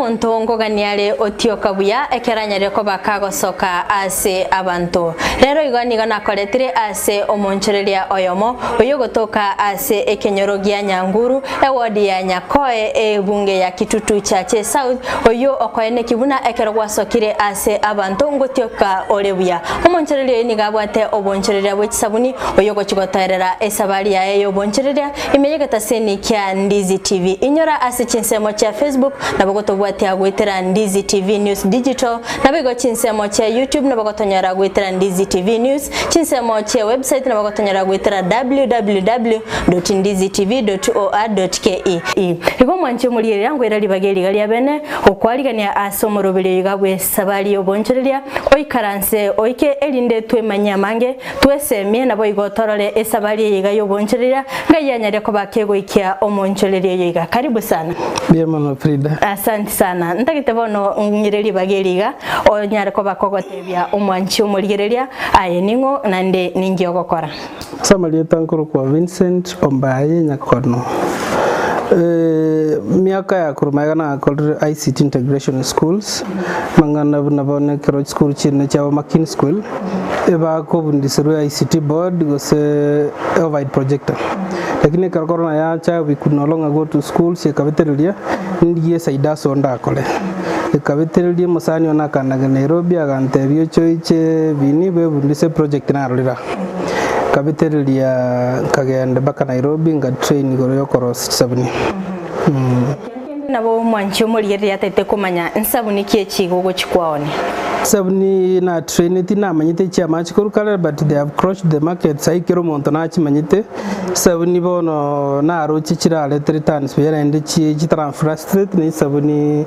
omonto ngoganiale otioka buya ekeranyare ko bakagosoka ase abantu rero igani gana koletire ase omonchereria oyomo oyo gotoka ase ekenyorogia Nyanguru ewodi ya Nyakoe ebunge ya Kitutu Chache South oyo okoene kibuna ekerogwasokire ase abantu ngotioka olebuya omonchereria ni gabwate obonchereria bw'ekisabuni oyo gochigoterera esabali ya eyo bonchereria imeyegata seni kya Ndizi TV inyora ase chinsemo cha Facebook nabagotobwate agwetera Ndizi TV News Digital nabigo chinsemo cha YouTube nabagotonyara agwetera Ndizi TV News chinsemo cha website nabagotonyara agwetera www.ndizitv.or.ke igo mwanche muri yangu era libageri gali abene okwaligania asomorobere gabwe sabali obonchereria oikaranse oike elinde twemanya mange twesemie nabo igotorore esabali yigayo bonchereria ngayanyare ko bakego ikia omonchereria yiga karibu sana Biemano Frida. Asante sana ntagite bono ngireri bageriga onyare ko bakogotebya omwanchi omurigereria aye ningo nande ningyo gokora Samali tankuru kwa Vincent Ombaye Nyakono. Miaka ya kurumaga na ICT Integration Schools mangana nabone kero school chine cha Makin School eba ko bundisero ICT board gose override projector lakini kero corona ya cha we could no longer go to school se cafeteria ndiye saida sonda kole cafeteria musani ona kana Nairobi agante byo choiche bini be bundise project na rulira cafeteria kagenda baka Nairobi nga train goro yokoros sabuni nabo mwanchi omurigereria tete kumanya nsabuni kiechigo gochikwaone sabuni na trained na manyite cha match korukala but they have crushed the market sai kero monto na chi manyite sabuni bono na rochi chirale 3 tons bera ende chi transfer ni sabuni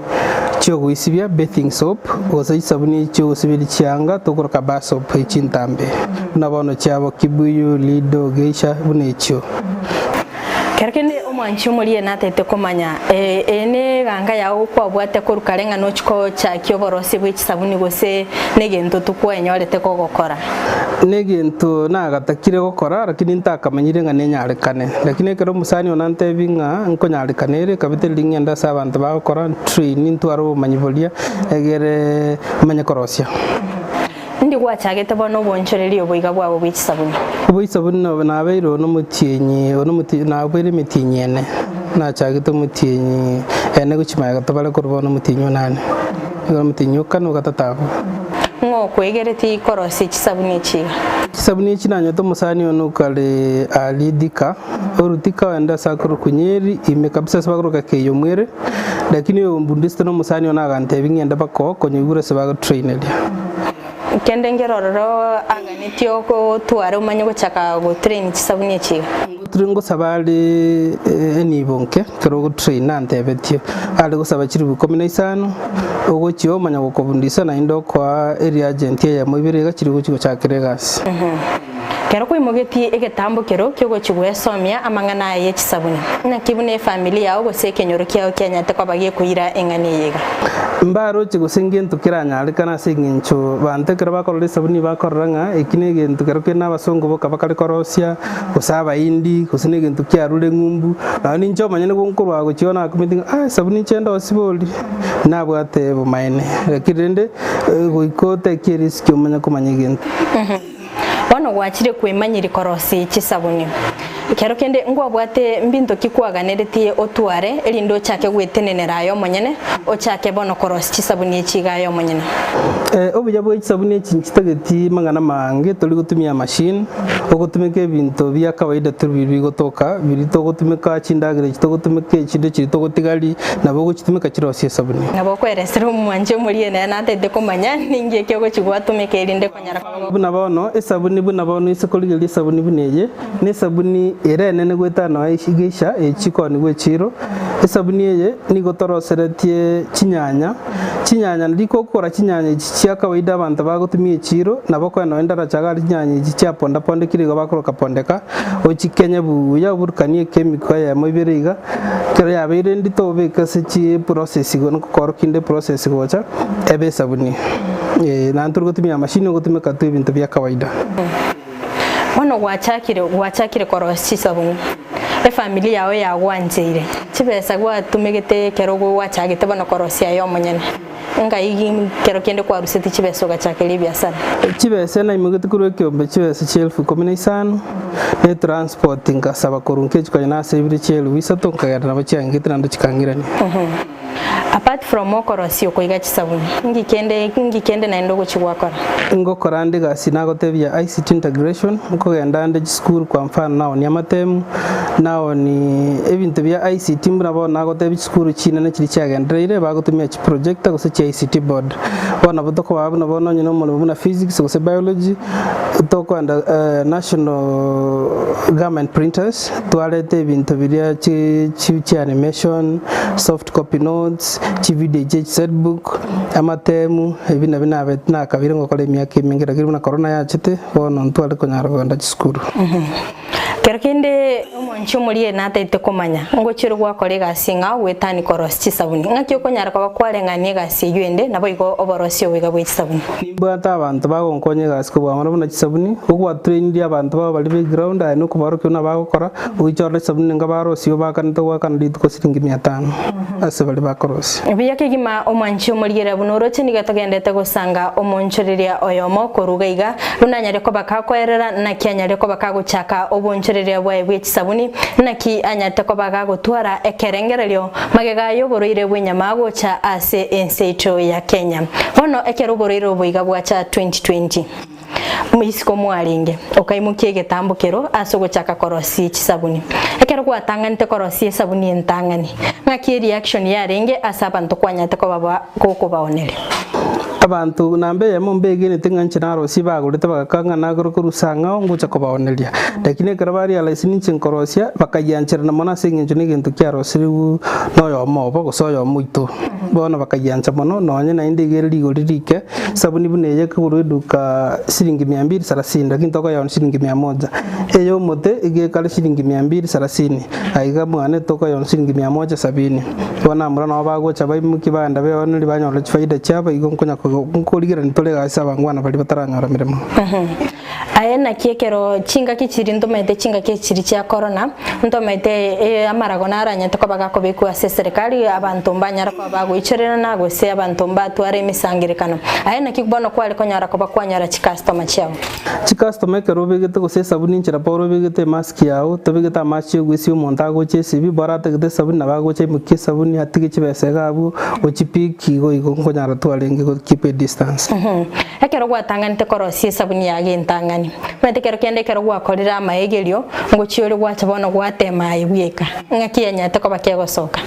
chogo isibia bathing soap osa sabuni chogo sibili chianga tokoroka ba soap ichintambe na bono chabo kibuyu lido geisha bunecho Kerkene omwanchi omuriye natete kumanya ene ganga yawo kwabwate korukarenga no chiko cha kyoborosi bw'ekisabuni gose negento tukwenyorete ko gokora negento nagatakire gokora lakini ntakamanyire nga nenyarekane lakini kero musani onante binga nkonyarekanere kabiteli ngenda sabantu bakora training twaro manyivolia egere manyakorosia ndi gwachagete bono bonchererio boiga bwabo bw'ekisabuni bw'ekisabuni na beiro no mutienyi na bwere mitinyene na chagete mutienyi ene guchimaga tabale korbo no mutinyo nane ngo mutinyo kanu gatatabo ngo kwegereti korosi ekisabuni chiga kisabuni kinanya to musani ono kale alidika orutika wenda sakuru kunyeri ime kabisa sabaguru kakeyo mwere lakini ombundiste no musani ona agante bingenda bako konyugure sabaga trained kende ngerororo aganitio ko tware umanyo gochaka go train kisabuni chiga turingo sabali eni bonke kero go train ante betio ale go sabachiri bukomina isano ogo chio manya go kobundisa na indo kwa area agent ya mubire gachiri go chigo chakiregas kero kwimogeti egetambo kero kyo gochigwesomia amangana ye kisabuni na kibune family yawo gose kenyoro kyao kyanyate kwa bagiye kuira engane yega mbaro chigo singento kiranya kana singincho bante kero bakorole sabuni bakoranga ikinegento kero kena basongo boka bakale korosia kusaba indi kusinegento kyarule ngumbu na nincho manyane konkorwa go chiona kumiti sabuni chenda osiboli nabwate bo maine kirende go ikote kiriski umanya kumanyegento wano gwachire kwemanyiri korosi kisabuni kero kende ngwabwate mbinto kikwaganiretiye otware elindo chake gwetenenerayo monyene ochake bono korosi kisabuni echigayo monyene obuya bwo kisabuni echinkitageti mangana mange toli gutumia machine ogutumika ebinto bya kawaida tubiri gotoka biri to gutumika chindagire chito gutumika chinde chito gotigali nabo guchitumika chirosi sabuni nabo kweresera umwanje muri na natete kumanya ningiye kyo gochigwatumika elinde konyara buna bono esabuni buna bono isekoligeli sabuni buneye ne sabuni erene ne gwetano aishigisha echikoni gwechiro esabuni eye nigotoroseretie chinyanya ndiko kora chinyanya chia kawaida abantu bagutumia echiro nabo kweno endara chagari chinyanya chia ponda ponde kirigo bakoroka pondeka ochikenya buya burukanie chemical ya mubiriga kero ya bere ndito bekase chi process go nkoro kinde process gocha ebe sabuni nantur gutumia machine gutumika tu ibintu bya kawaida wano gwachakire korosi sabuni familia yao yagwanjire chibesa gwatumigite kero gwachagite bono korosia yo munyene ngai kero kende kwa ruseti chibesa gachakeli biasara chibesa na imugite kurwe kyombe chibesa 15,000 ne transport ngasaba korunke chikanya na sebiri chelu wisato nkagara nabachangite nando chikangirani apart from okorosio koiga chisabuni ngikende na endo gochigwakora ngokora ndi gasi nagotebia ICT integration nkogenda ndi school kwa mfano nao ni amatemu nao ni ebintu bya ICT mbrabo nagotebi school chine na chiri chagendereire bagotumia chi projector gose chi ICT board bona botoko babuna bono nyino mo na physics gose biology toko and national government printers toalete ebintu bya chi animation soft copy notes video setbook amatemu ebina binabet na kabire ngokole myaka mingira kiri na corona yachite bono ntwale konyara gonda chiskuru kerkende omoncho mulie nataite komanya ngochiro gwakore gasinga wetani koros chisabuni ngakyo konyara kwa kwalenganie gasi yende nabo igo oborosio wiga bwe chisabuni nimbata abantu bagonkonye gasi ko bamara buna chisabuni ogwa train dia abantu baba bali background ayino kubaro kyona bagokora ugichora chisabuni ngabarosio bakanito wakanditu ko siringi 500 ase bali bakorosi biyake gima omoncho mulie bunoroche nigatogendete gosanga omonchoreria oyomo korugaiga runanyare ko bakakwerera na kyanyare ko bakagochaka oboncho bwa chisabuni naki anyate ko bagagotwara ekerengereryo magega yoboroire bwenyama gocha ase enseito ya Kenya bono ekeroboroire oboiga bwacha 2020 muisiko mwaringe okaimukie getambukero asogochaka korosi chisabuni ekero gwatanganite korosi sabuni entangani ngaki reaction yarenge asabantu kwanyate ko baba koko baonere abantu nambe yamo mbegene tinganchina rosi bagurite bagakanga nagoro kurusanga ngocha kobaonelia lakini karabari ala sininche nkorosia bakayanchira na mona singinjo nigintu kya rosiriu noyo mobo gosoyo muito bona bakayancha mono nonye na indigere ligorike sabuni buneye kuruduka siringi 230 lakini toko ya siringi 100 eyo mote ige kale siringi 230 aiga mwane toko ya siringi 170 bona murana wabagocha baimukibanda beoneli banyola faida chaba igo nkonya kuligira nitole gasa bangwana bali bataranyora miremo ayena kiekero chinga kichiri ndomete chinga kichiri cha corona ndomete amaragona aranyete ko bagakobeku ase serikali abantu mbanyara ko bagoicherera nago se abantu mbatware misangirikano ayena kikbono kwale konyara ko bakwanyara chi customer chao chi customer kero begete go se sabuni nchira poro begete mask yao tobegeta mask yo gwesi umonta go chesi bi barate gete sabuni nabago che mukie sabuni atige chibese gabu ochipiki go igo konyara twalenge go keep a distance ekero gwatanganite korosi sabuni yage ntangani mate kero kende kero gwakorira maegerio ngochiore gwacha bono gwatema ibweka ngakiyanyate ko bakegosoka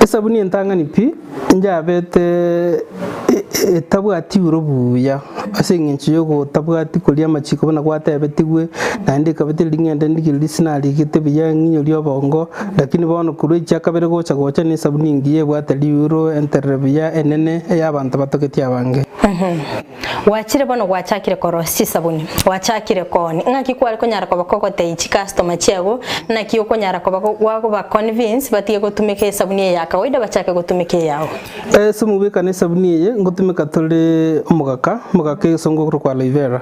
sabuni entangani pi njabete tabwati urubuya asengenchi yogo tabwati kulia machiko bona gwatebetigwe nande kabete lingende ndikilisnali gitebiya nginyo lyo bongo lakini bono kuru chakabere gocha gocha ni sabuni ngiye bwatali euro enterebiya enene y'abantu batoketi abange wachire bono gwachakire korosi sabuni wachakire koni ngaki kwali konyara ko bakokote ichi customer chego naki okonyara ko bako ba convince batie gotumike sabuni ya kawaida bachake gotumike yao sumubika ne sabuni ye ngotumika tole mugaka songo kwa aloe vera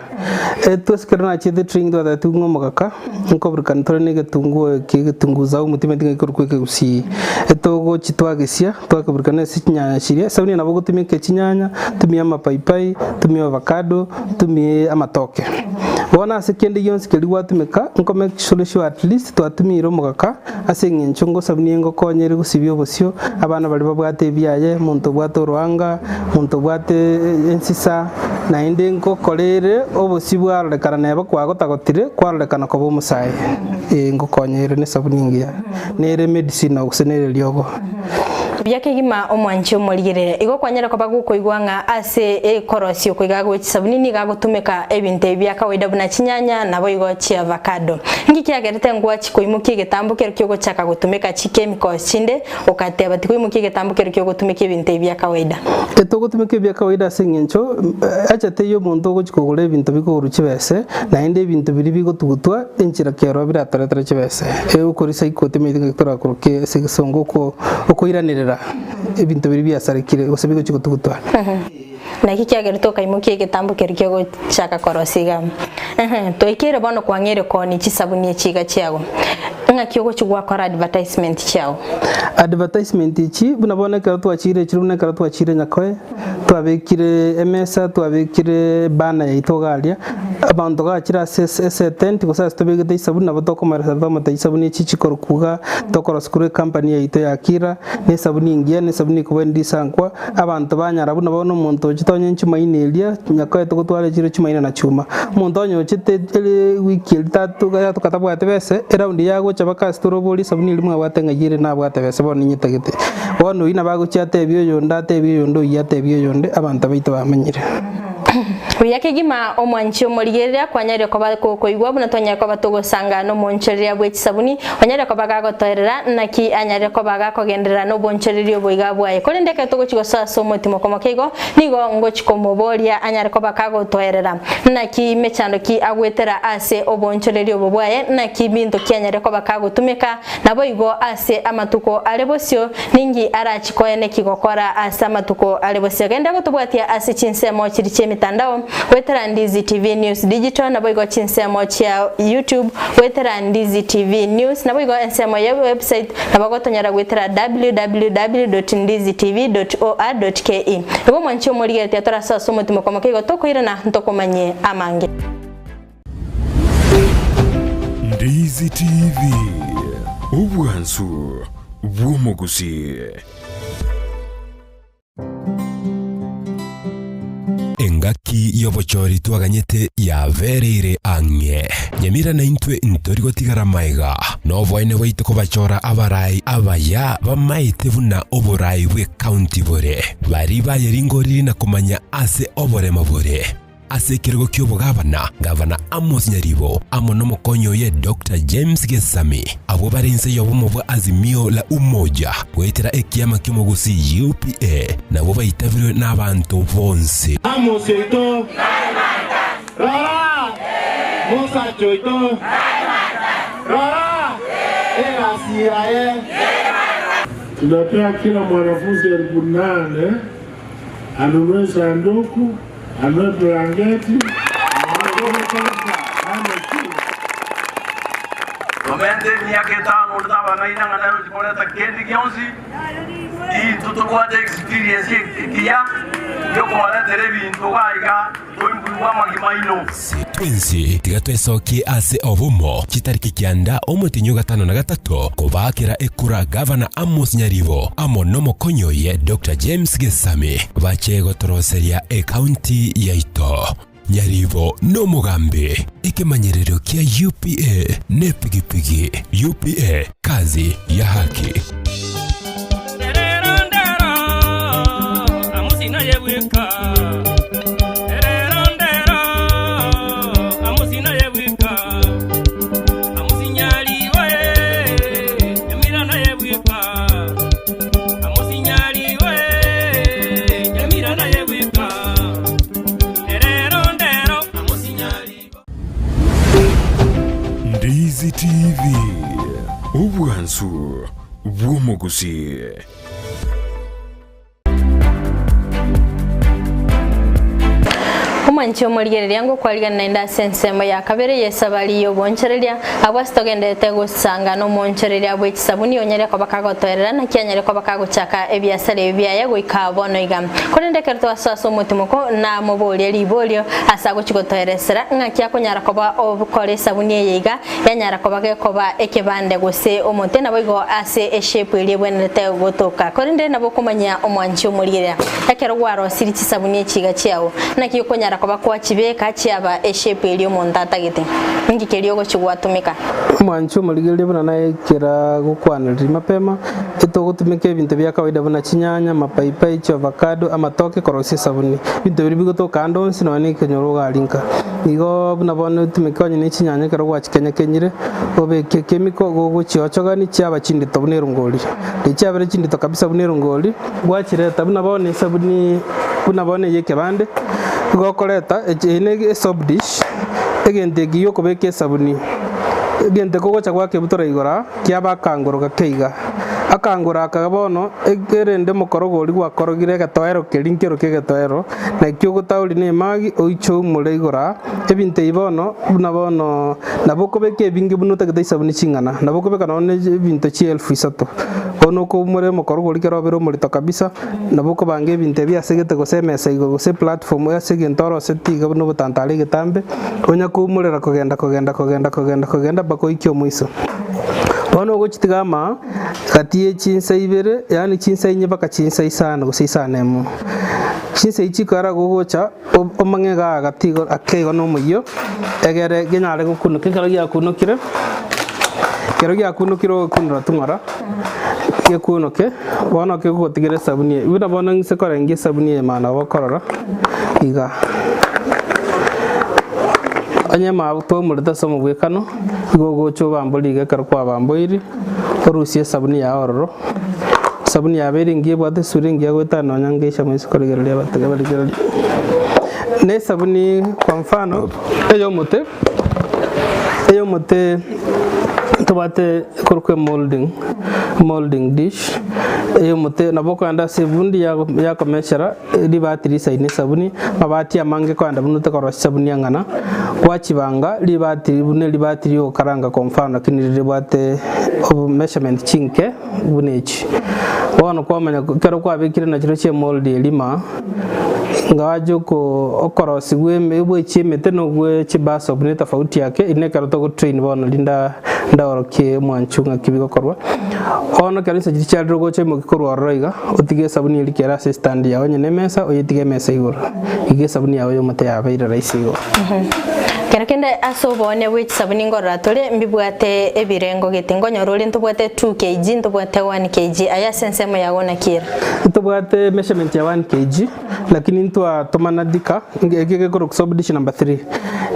tusikirana chide tring do da tungo mugaka nkobrikan tole ne getungu zau mutime tinga kurkweke usi etogo chitwagesia twakabrikana sinya shiria sabuni nabo gotumike chinyanya tumia mapaipai tumia avocado tumia amatoke bona sekende yonse keli watumika nko make sure at least twatumira mugaka asengencho ngo sabuni ngo konyere gusibyo bosyo abana bali babwate byaye muntu bwato rwanga muntu bwate ensisa na inde ngo kolere obosibwa rekana neba kwagotagotire kwarekana ko bomusaye ngo konyere ne sabuni ngiya nere medicine ogusenere lyogo byake gima omwanchi omorigere igo kwanyera ko baguko igwanga ase korosio ko igago sabuni ni gago tumeka ebinte bya kawaida buna chinyanya nabo igo chi avocado ngiki yagerete ngwa chiko imuki getambukero kyo gochaka gutumeka chi chemicals chinde okateba tiko imuki getambukero kyo gutumeka ebinte bya kawaida eto gutumeka bya kawaida sengencho acha teyo muntu gochiko gole ebintu biko chibese na inde ebintu biri bigo tugutwa enchira kero biratara chibese ukorisa ikoteme itora kuruke segisongo ko iranirira ebintu biri byasarikire gusebiko chiko tugutwa na kikiagera toka imukie getambukero kyo gochaka korosiga to ikere bono kwangere koni chisabuni chiga chiago ng'aki ogochigwa kora advertisement chao advertisement ichi buna bonekera twachire chirunekera twachire nyakoe twabekire emesa twabekire bana yaitogaria abantu gachira tent gusasa tobegete isabuni nabo tokomarasa tomata isabuni ichi chikorukuga tokora skure company yaito yakira ne sabuni ingia ne sabuni kubendi sankwa abantu banyara buna bono muntu chitonye nchimainilia nyakoe tokotwale chire chimaina na chuma muntu onyo chite wiki litatu ga tukatabwate bese eraundi yago chabaka storoboli sabuni limwe abwatengagire na abwate bese bono nyitagete bono ina baguchate ebyo yonda tebyo yondo yate ebyo yonde abantu baito bamenyire Uyake gima omwanchi omorigerera kwanyare koba koigwa buna tonya koba togosanga no monchereria bwe sabuni wanyare koba gagotorera naki anyare koba gakogenderera no bonchereria boiga bwaye kolendeke togochigosa somotimo komokego nigo ngochikomoboria anyare koba kagotorera naki mechando ki agwetera ase obonchereria bobwaye naki binto kyanyare koba kagotumika nabo igo ase amatuko alebosio ningi arachikoene kigokora ase amatuko alebosio genda gotobwatia ase chinsemo chiri mitandao wetera Ndizi TV News Digital na boigo chinsemo cha YouTube wetera Ndizi TV News na boigo ensemo ya website na bagotonyara wetera www.ndizitv.or.ke ego mwanchi omorigete atora sasa mutimo komokego tokoira na ntokomanye amange Ndizi TV ubwansu bwomogusi engaki yobochori twaganyete yabereire ang'e nyamira na intwe ntorigotigara maiga no bwaine bwaite kobachora abarai abaya bamaite buna oborai bwe county bore bari bayeringoriri na kumanya ase oborema bore ase kirego ky'obugabana gavana Amos Nyaribo amo n'omukonyo ye Dr. James Gesami abo barense yobomo bwa Azimio la Umoja wetera ekiama ky'omugusi UPA nabo bayitabirwe n'abantu bonse Amos yoito Rara Musa yoito Rara Erasiae tunapea kila mwanafunzi 8,000 anunue sanduku anunue blanketi Komente miaka 5 utabana ina ngana ujikoleta kendi kionsi i tutokwate experience kia yoko wala televi ntogaiga toimbulwa magimaino twensi tigatwesokie ase obumo chitariki kianda omutinyo 5 na 3 kobakira ekura gavana Amos Nyaribo amo n'omukonyo ye Dr. James Gesami bachegotoroseria county yaito Nyaribo no mugambe ikimanyerero kia UPA ne pigipigi UPA kazi ya haki Ndizi TV ubwansu bwomogusi Omwanchi omorigereria ngo kwarigan naenda sensemo ya kabere yesabali yo bonchereria abwastogende gusanga no monchereria bwe sabuni onyere ko bakagotorera na kyanyere ko bakagochaka ebyasare byaye goika bono igam korendeke twasasa omutimoko na mobori libolio asago chigotoeresera ngakya konyara ko ba obukore sabuni yeiga yanyara ko bagekoba ekebande gose omonte na boigo ase eshape ile bwenete gotoka korende nabo kumanya omwanchi omorigereria ekero gwaro siri sabuni echiga chiawo na kiyo konyara koba kwa chibeka chiaba eshape ile montata gite ngi kelio go chigwatumika mwancho muligere buna naye kira gukwanira mapema itogutumika ibintu bya kawaida buna chinyanya mapaipai avocado amatoke korosi sabuni bintu biri bigotoka ndonsi no ni kenyoro galinka igo buna bone tumika nyine chinyanya kero gwa chikenya kenyire obeke chemical go guchiochogani chiaba chindito bune rungoli ichabere chindito kabisa bune rungoli gwachireta buna bone sabuni buna bone yeke bande gokoreta ene soap dish egende giyo kobeke sabuni egende kogocha gwake butora igora kiaba kangoro gakeiga akangura akabono egerende mokorogori gwakorogire gatoero kerinkero kegetoero na kyo gutauri ne magi oicho muregora ebinte ibono buna bono nabokobeke bingi bunuta gete sabuni chingana nabokobeka none ebinto chi 1300 ono ko mure mokorogori kerobero murito kabisa naboko bange ebinte byasegete gosemesa igo gose platform yasege ntoro setiga buno butantale getambe onya ko murera kogenda bako ikyo muiso ono gochitigama katiye chinsa ibere yani chinsa inye baka chinsa isana gusisana emu chinsa ichikara gogocha omange ga gatigo akego no muyo egere genyare gokuno kekara gya kunokire kero gya kunokiro kunra tungara ye kunoke bono ke gotigere sabuni buna bono ngise korenge sabuni mana bokorora iga anya ma to murda somo gwekano gogo cho bamboli ga karkwa bamboiri orusie sabuni ya ororo sabuni ya beri ngiye bwate suringi agweta no nyangesha mwisi koregerere batega baligere ne sabuni kwa mfano eyo mote tobate korkwe molding dish eyo mote naboko anda sebundi ya komeshara libatiri saine sabuni mabati amange kwanda bunute koro sabuni yangana kwachibanga libatiri okaranga kwa mfano kinirire bwate measurement chinke bunechi bono kwamanya kero kwabikire na kiro che mold elima ngawajo ko okorosi gwe chimete no gwe chibaso bune tofauti yake ine karo to train bono linda ndawroke mwanchunga kibigo korwa ono kanisa chichadro go chemo korwa roiga otige sabuni ilikera assistant yawo nyene mesa oyitige mesa igoro ige sabuni yawo yomote ya baira raisi igoro kerekende aso bone which sabuni ngora tole mbibwate ebirengo getingo nyorole ntubwate 2 kg ntubwate 1 kg aya sensemo yawo nakira ntubwate measurement ya 1 kg lakini ntwa tomanadika ngege koro kusobdish number 3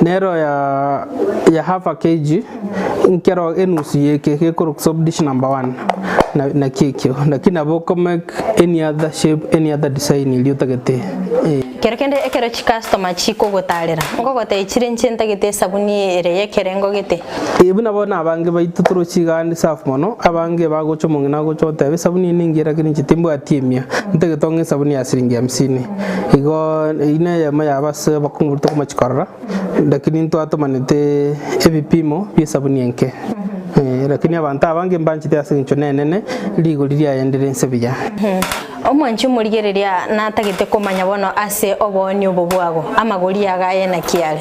nero ya half a kg nkero enusu yeke koro kusobdish number 1 na kekyo lakini aboko make any other shape any other design iliyotagete kerekende ekero chi customer chiko gotarera ngogote ichirenche ntagete sabuni ere yekerengo gete ibuna bona abange baituturo chigandi saf mono abange bagocho mungina gocho tebe sabuni ningira kini chitimbo atimia ntagetonge sabuni ya siringi 50 igo ine ya maya base bakungurto kumachikara lakini nto atomanete ebipimo bya sabuni enke lakini abantu abange mbanchite asincho nenene ligo liria yenderense biya omwanchu murigereria natagete komanya bono ase oboni obobwago amagori agaye na kiale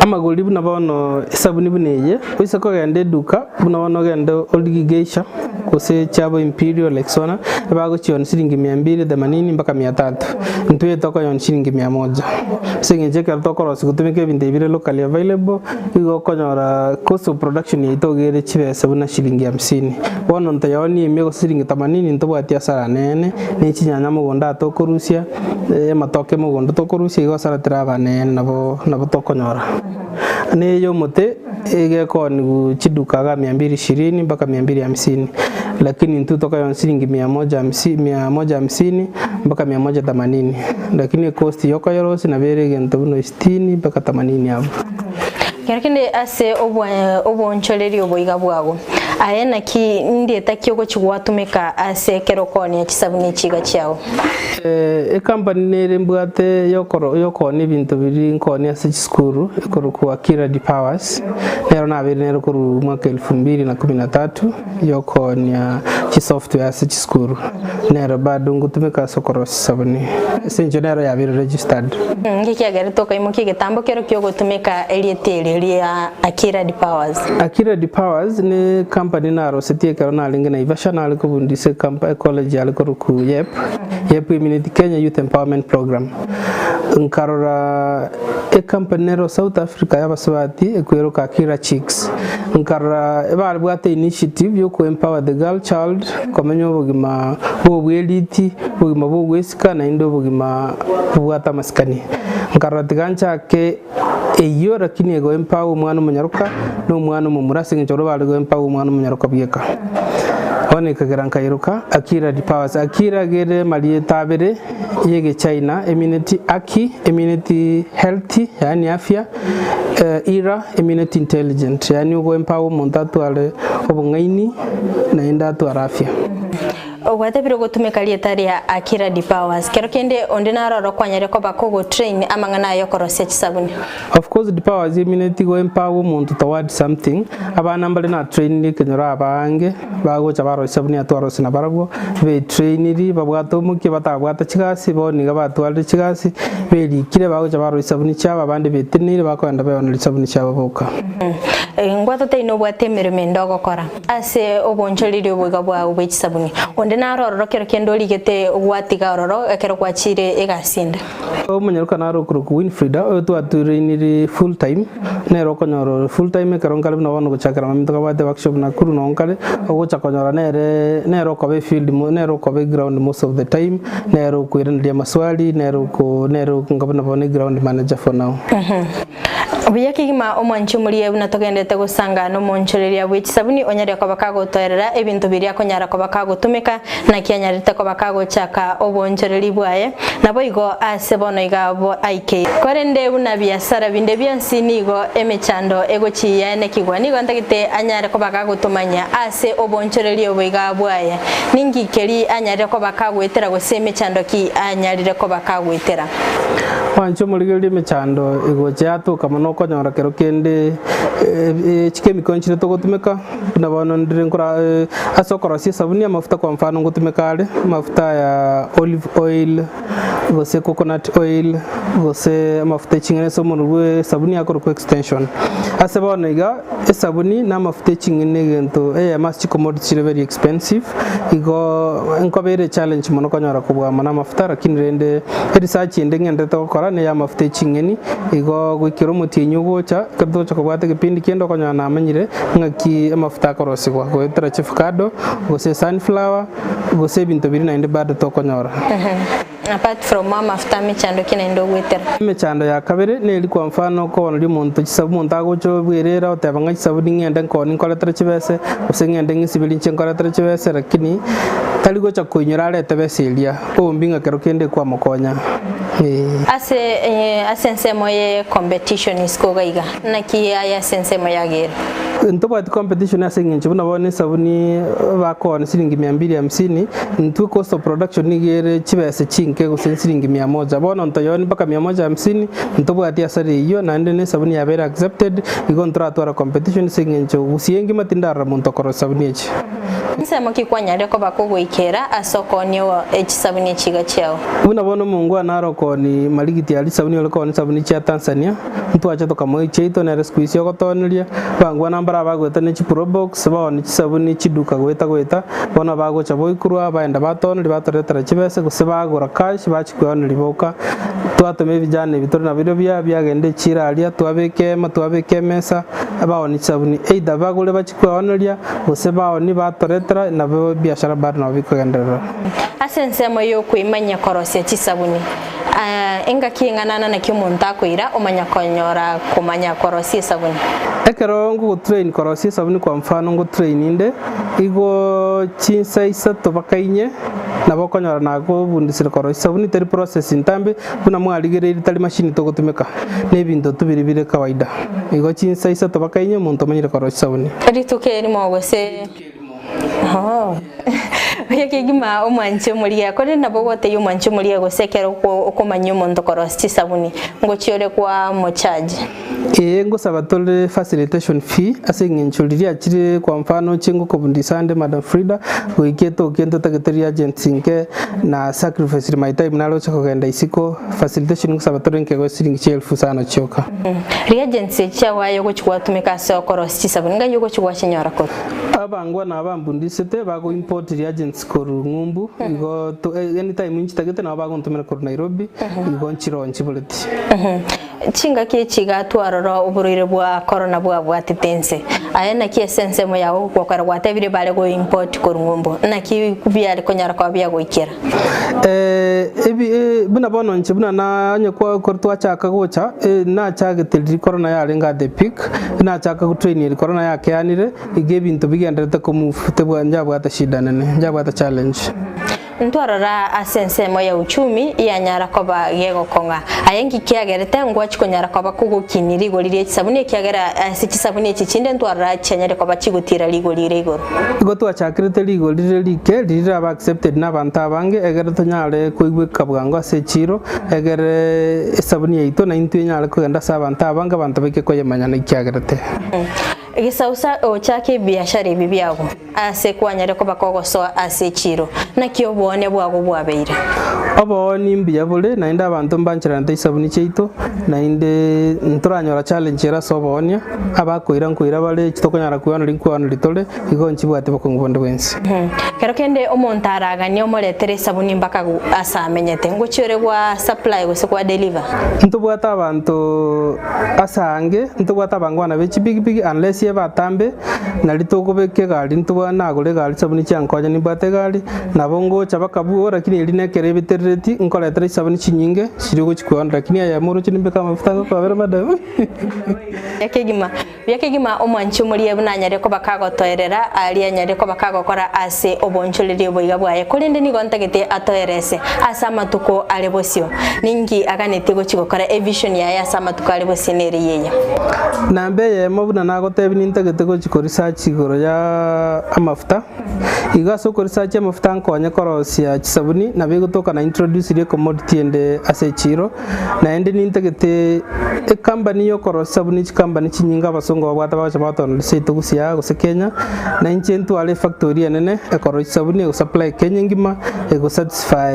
amagori buna bono sabuni buneye oise ko gende duka buna bono gende oligigeisha kose chabo imperial lexona bago chion siringi 280 mpaka 300 ntuye toko yon siringi 100 singeje ka toko ro sikutumike binde bire locally available igo konyora cost of production yitogere chibe sabuna siringi 50 bono ntayoni emego siringi 80 ntobwatia sara nene ni chinyanya mugonda tokorusia matoke mugondo tokorusia igo sara traba nene nabo tokonyora ne yo mote ege koni chiduka ga 220 mpaka 250 lakini ntutoka yon siringi 150 mpaka 180 lakini cost yoko yorosi na berege ntobuno 60 mpaka 80 hapo kerekende ase oboncholeri oboiga bwago ayena ki ndieta kyoko chigwatumika ase kerokoni ya chisabuni chiga chao company nere mbwate yokoni bintu biri nkoni ase chiskuru ekoro kwa Akira Powers nero na bere nero kuru mwaka 2013 yokoni ya software ase chiskuru nero bado ngutumika sokoro sabuni senjo nero ya bere registered ngiki agere toka imuki getambo kero kyoko tumika elieteli ya Akira Powers. Akira Powers ni company na rosetie karona linga na ivasha na aliko bundise college aliko ruku YEP Immunity Kenya Youth Empowerment Program nkarora company ro South Africa yabaswati ekwero ka Akira Chicks nkarora ebali bwate initiative yo ku empower the girl child komenyo bugima bobweliti bugima bogwesika na indo bugima bwata maskani nkarora tigancha ke eyo rakini ego empower umwana munyaruka no umwana mumurase ngicoro bali go empower umwana munyaruka byeka one kagera nkairuka Akira Powers Akira gere mali tabere yege China immunity healthy yani afya era immunity intelligent yani ugo empower umuntu atwale obungaini na inda atwara afya Wate biro gutumika lietaria Akira Dipowers kero kende onde naroro kwanyare ko bakogo train amangana yo korose chisabuni. Of course Dipowers imineti go empower umuntu toward something abana mbale na train kenyora abange bago chabaro sabuni atwaro sina barago be trainiri babwato muke batabwata chigasi boni gabatwalde chigasi beri kire bago chabaro sabuni chaba bande betinire bakwanda bayona sabuni chaba boka. Ngwato teino bwate mirime ndogo kora ase obonchoriri obwiga bwa ubechisabuni onde naroro kero kendo ligete gwatiga ororo ekero kwachire egasinda omunyaruka naro kuruku Winfrida otu aturiniri full time nero konyoro full time kero ngale na wono guchakara mamito kabate workshop na kuru no ngale ogucha konyora nero kobe field nero kobe ground most of the time nero kuirandia maswali nero ngabana bone ground manager for now. Obiyakigima omwanchi muliye bunatogendete gusanga no monchoreria bw'ekisabuni onyari ko bakagotorera ebintu biria konyara ko bakagotumika na kianyarite ko bakagochaka obonchoreri bwaye nabo igo ase bono igabo aike korende buna biasara binde byansi nigo emechando egochiya ne kigwani gondagite anyare ko bakagotumanya ase obonchoreri obwiga bwaye ningi keri anyare ko bakagwetera gose emechando ki anyarire ko bakagwetera wancho muligeli mechando igochato kamano konyora kero kende chemical nchire to gotumeka nabono ndire nkora asokora si sabuni amafuta kwa mfano gotumeka ale mafuta ya olive oil gose coconut oil gose mafuta chingene so munwe sabuni yakoro ko extension asabona iga sabuni na mafuta chingene gento mas commodity very expensive igo nkobere challenge mono konyora kubwa mana mafuta lakini rende research ndengende to kora ne ya mafuta chingeni igo gwikiro mutinyu gocha kadocha kubwate kipindi kendo konya na amanyire ngaki amafuta korosigwa gwetera avocado gose sunflower gose bintu biri na inde bado to konyora. Apart from mafuta mechando kina ndo gwetera mechando ya kabere ne iri kwa mfano ko onuri muntu chisabu muntu agocho bwerera otabanga chisabu ngende nkoni nkoletera chibese usengende ngisibili nkoletera chibese lakini taligo cha kuinyora lete beselia ombinga kero kende kwa mokonya. Ase nsemo ye competition iskogaiga naki ya sensemo yagera ntobati competition asengenje buna bone sabuni bakona siringi 250 ntu cost of production nigere chibese chinke gusen siringi 100 bona ntoyoni mpaka 150 ntobati asari iyo nande ne sabuni yabera accepted igontra twara competition sengenje usiyengi matindara muntu koro sabuni echi nsemo kikwanyare ko bakogwikera asokonyo echisabuni chiga chao buna bono mungu anaroko ni maligiti ali sabuni oleko ni sabuni cha Tanzania mtu acha to kamo cheito na resquisi yogotoneria bangwa nambara bagweta ne chipro box baoni chisabuni chiduka gweta bona bago chabo ikurwa baenda batoneri batoretera chibese gusebagura cash bachikwona liboka twatome bijane bitoro na biro byagende chira alia twabeke mesa baoni sabuni either bagule bachikwoneria gusebaoni batoretera na biashara bado na bikogendera asensemo yo kuimanya korose chisabuni enga kingana na kimuntu akwira umanya konyora kumanya korosi sabuni ekero ngo train korosi sabuni kwa mfano ngo train inde igo chinsa isato bakainye nabo konyora nago bundisira korosi sabuni teri processing tambe kuna mwaligere itali machine to gutumeka nebintu tubiribire kawaida igo chinsa isato bakainye muntu manyira korosi sabuni rituke ni mogose Oyakigima omwanche muliya kore nabo wote yomwanche muliya gosekera okomanya omuntu korosi sabuni ngochiore kwa mochaji ngo sabatole facilitation fee asengenchuriria achire kwa mfano chingo kobundisande Madam Frida goiketo kento tageteria agency nke na sacrifice my time nalo chakogenda isiko facilitation sabatole nke go siringi 1000 sana choka reagency chawa yogo chikwa tumeka so korosi sabuni nga yogo chikwa chinyora ko abangwa na abambundisete bago import reagents koru ngumbu igo to anytime inchitagete na bago ntumera koru Nairobi igo nchironchi buleti chinga kichiga twaroro uburire bwa corona bwa titense ayena ki essence mo yawo kwakara gwatebire bale go import koru ngumbu na ki kubyale konyara kwa bya goikera buna bono nche buna na nyakwa kortwa chaka gocha na chage tili corona yale nga the peak na chaka ku train corona yake yanire igebinto bigendete ko mufute bwa njabwa ta shida nene njabwa ta challenge ntwarora asensemo ya uchumi ya nyara koba yego konga ayengi kiagerete ngwachi konyara koba kugukinira igorire kisabuni kiagera sikisabuni kikinde ntwarora chenyere koba kigutira ligorire igoro igo twachakirite ligorire like rira ba accepted n'abantu abange egere tonyare kuigwe kabwango asechiro egere esabuni yaito na intu nyare kugenda sabantu abange abantu beke koyemanya na kiagerete gisausa ochake biashara ibi byago ase kwanyare ko bakogoso ase chiro nakyo bone bwago bwabeire aboni mbiya bole na inda abantu mbanchira nta isabuni cheito na inde nturanyora challenge era sobonia abakoira nkoira bale kitokonyara kuyana linkwana litole igonchi bwate bakongbondo wensi kero kende omonto aragania omoretere isabuni mpaka asamenyete ngochire gwa supply gose kwa deliver ntubwata abantu asange ntubwata bangwana bechi big unless ye batambe nalitokobeke gari ntubwana agore gari sabuni cyankonya nibate gari nabongo chabakabu lakini eline kere bitereti nkoletera isabuni chinyinge shirigo chikwanda lakini aya muru chinimbeka mafuta ko abera madam yakegima omwanchi muri ebunanyare ko bakagotoerera ali anyare ko bakagokora ase obonchuliri boiga bwaye kolinde ni gontagete atoerese asa matuko alebosio ningi aganete go chigokora vision ya asa matuko alebosio neri yeye nambe ye mobuna nagotebi nintagete go chiko research igoro ya amafuta igaso ko research amafuta nkonya korosia chisabuni na begotoka na introduce ile commodity ende ase chiro na ende nintagete e company yo korosia sabuni chikambani chinyinga basongo babwata bachabaton seito gusia gose Kenya na inchentu ale factory nene e korosia sabuni go supply Kenya ngima e go satisfy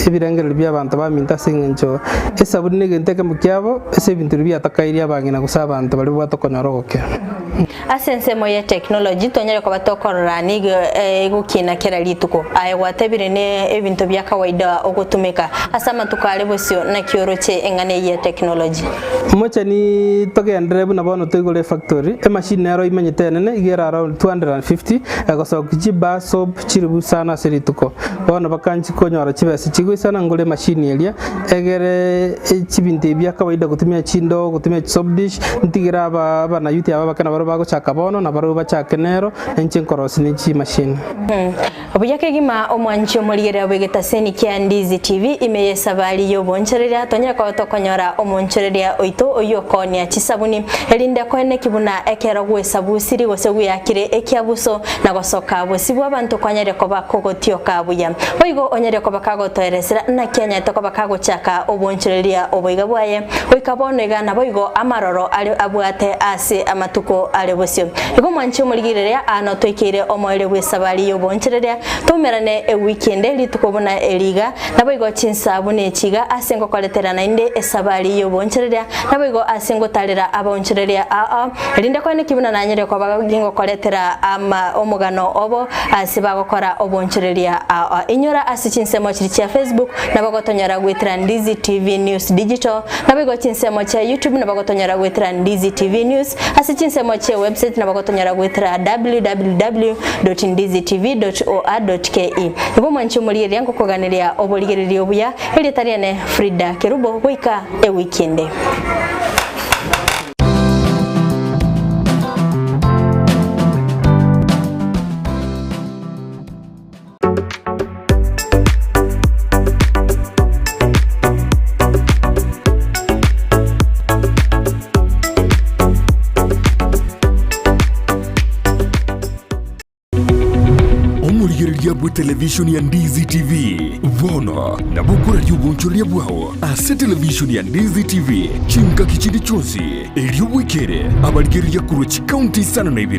ebirangere bya abantu baminta singencho e sabuni negenteke mukyabo ese bintu bya takairia bangina gusaba abantu bali bwato konyorogoke asense moye technology tonyere ko batokorora ni gukina kera lituko aye watebire ne ebintu bya kawaida ogutumika asama tukale bosio na kioroche engane ye technology mocha ni togendere buna bono tegole factory e machine nero imenyete nene igera around 250 agoso kijiba soap chiribu sana serituko bono bakanchi konyora chibese chigwisana ngole machine elia egere chibinte bya kawaida gutumia chindo gutumia soap dish ntigira aba na yuti aba bakana baro bago chakabono na baro bachakenero enche nkorosi ni chi machine obuyake gima omwanchi omulire abegeta seni kya Ndizi TV imeyesa bali yo boncherera tonyera ko tokonyora omoncherera oito oyokonia chisabuni elinde kwene kibuna ekero gwesabu siri gose guyakire ekyabuso na gosoka bosibu abantu kwanyere ko bakogotio kabuya oigo onyere ko bakagotoeresera na Kenya to ko bakagochaka oboncherera oboiga bwaye oikabono igana boigo amaroro ali abwate ase amatuko ale bosio igo mwanchi omulire ano toikire omoire gwesabali yo boncherera tumerane e weekend litukobona eliga naboigo chinsabu ne chiga asengo koletera na inde esabali yo boncherera naboigo asengo talera aboncherera linde kwene kibuna nanyere ko bagingo koletera ama omugano obo asiba gukora oboncherera inyora asichinsemo chiri cha Facebook nabagotonyara gwetera Ndizi TV News Digital naboigo chinsemo cha YouTube nabagotonyara gwetera Ndizi TV News asichinsemo cha website nabagotonyara gwetera www.ndizitv.or.ke ibo mwanchi mulire yango koganiria oboligererio buya eli tariane Frida Kerubo wika e weekend bwa television ya Ndizi TV vono na bukura ry'ubunchuri bwawo ase television ya Ndizi TV chinka kichindi chonsi elyo wikere abaligeri ya Kurochi County sana na ibire